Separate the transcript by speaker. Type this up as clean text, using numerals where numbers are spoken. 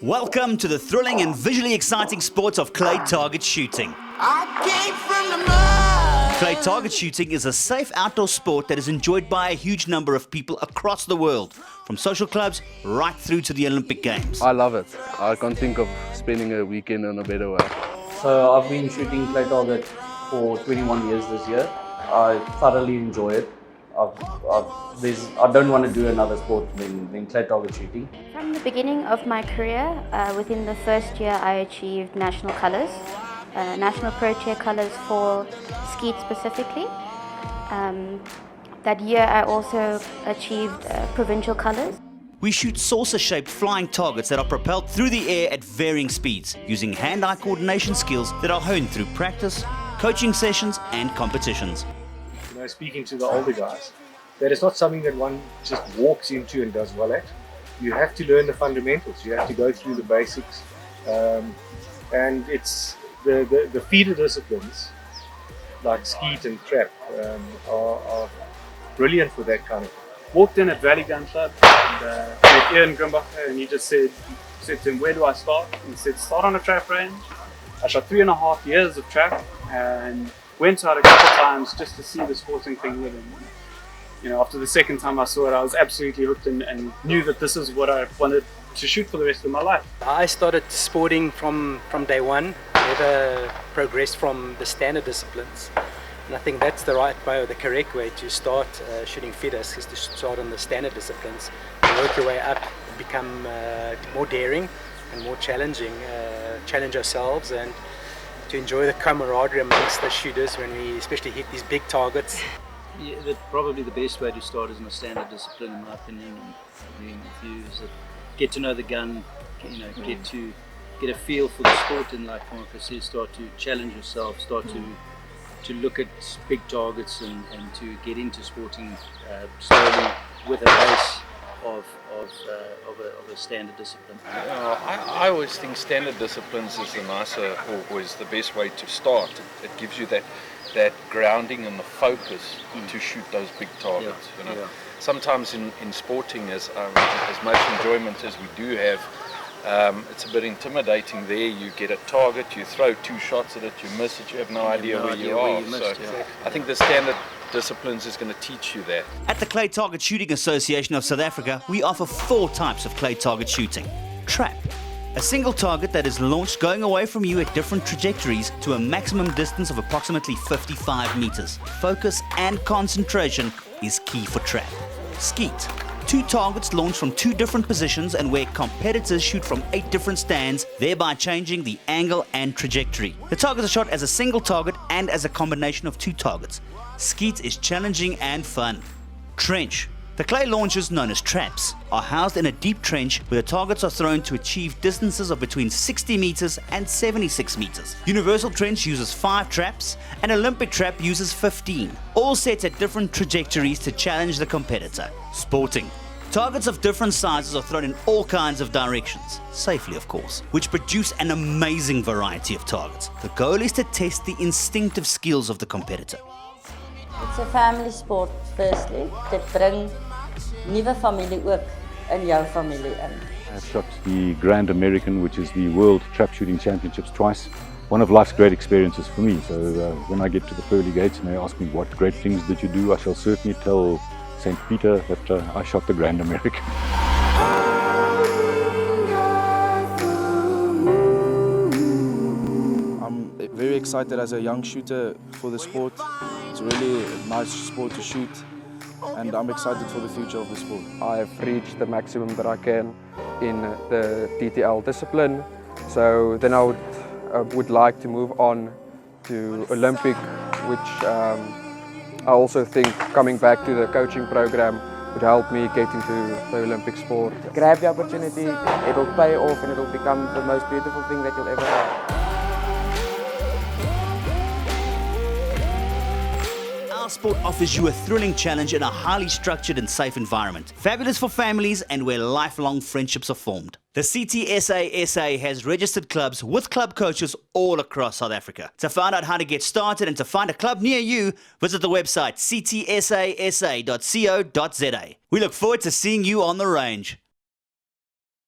Speaker 1: Welcome to the thrilling and visually exciting sport of clay target shooting.
Speaker 2: I came from the mud.
Speaker 1: Clay target shooting is a safe outdoor sport that is enjoyed by a huge number of people across the world, from social clubs right through to the Olympic Games.
Speaker 3: I love it. I can't think of spending a weekend in a better way.
Speaker 4: So I've been shooting clay target for 21 years this year. I thoroughly enjoy it. I don't want to do another sport than clay target shooting.
Speaker 5: From the beginning of my career, within the first year I achieved national colours, national pro chair colours for skeet specifically. That year I also achieved provincial colours.
Speaker 1: We shoot saucer-shaped flying targets that are propelled through the air at varying speeds, using hand-eye coordination skills that are honed through practice, coaching sessions and competitions.
Speaker 6: Speaking to the older guys, that is not something that one just walks into and does well at. You have to learn the fundamentals, you have to go through the basics, and it's the feeder disciplines like skeet and trap are brilliant for that kind of thing.
Speaker 7: Walked in at Valley Gun Club and met Ian Grimbacher, and he just said to him, where do I start? And he said, start on a trap range. I shot 3.5 years of trap and went out a couple of times just to see the sporting thing with him. You know, after the second time I saw it, I was absolutely hooked and knew that this is what I wanted to shoot for the rest of my life.
Speaker 8: I started sporting from day one, never progressed from the standard disciplines. And I think that's the right way or the correct way to start shooting feeders, is to start on the standard disciplines and work your way up, become more daring and more challenging, challenge ourselves and to enjoy the camaraderie amongst the shooters when we especially hit these big targets.
Speaker 9: Yeah, probably the best way to start is in a standard discipline, in my opinion. And agreeing with you is that get to know the gun, get a feel for the sport, and like Monica says, start to challenge yourself, start to look at big targets and to get into sporting slowly with a base of a standard discipline.
Speaker 10: I always think standard disciplines is the nicer, or is the best way to start. It gives you that grounding and the focus to shoot those big targets.
Speaker 9: Yeah,
Speaker 10: you know?
Speaker 9: yeah.
Speaker 10: Sometimes in sporting, as much enjoyment as we do have, it's a bit intimidating there. You get a target, you throw 2 shots at it, you miss it, you have no idea where you are. I think the standard disciplines is going to teach you that.
Speaker 1: At the Clay Target Shooting Association of South Africa, we offer 4 types of clay target shooting. Trap, a single target that is launched going away from you at different trajectories to a maximum distance of approximately 55 meters. Focus and concentration is key for trap. Skeet, 2 targets launched from 2 different positions and where competitors shoot from 8 different stands, thereby changing the angle and trajectory. The targets are shot as a single target and as a combination of 2 targets. Skeet is challenging and fun. Trench. The clay launchers, known as traps, are housed in a deep trench where the targets are thrown to achieve distances of between 60 meters and 76 meters. Universal trench uses 5 traps, and Olympic trap uses 15, all set at different trajectories to challenge the competitor. Sporting. Targets of different sizes are thrown in all kinds of directions, safely of course, which produce an amazing variety of targets. The goal is to test the instinctive skills of the competitor.
Speaker 11: It's a family sport firstly. Dit bring nuwe familie ook in jou familie in.
Speaker 12: I shot the Grand American, which is the World Trap Shooting Championships, twice. One of life's great experiences for me. So when I get to the pearly gates and they ask me what great things did you do, I shall certainly tell St. Peter that I shot the Grand American.
Speaker 13: I'm very excited as a young shooter for the sport. It's a really nice sport to shoot, and I'm excited for the future of the sport.
Speaker 3: I've reached the maximum that I can in the TTL discipline, so then I would like to move on to Olympic, which I also think coming back to the coaching program would help me get into the Olympic sport.
Speaker 4: Grab the opportunity, it will pay off and it will become the most beautiful thing that you'll ever have.
Speaker 1: Our sport offers you a thrilling challenge in a highly structured and safe environment. Fabulous for families and where lifelong friendships are formed. The CTSASA has registered clubs with club coaches all across South Africa. To find out how to get started and to find a club near you, visit the website ctsasa.co.za. We look forward to seeing you on the range.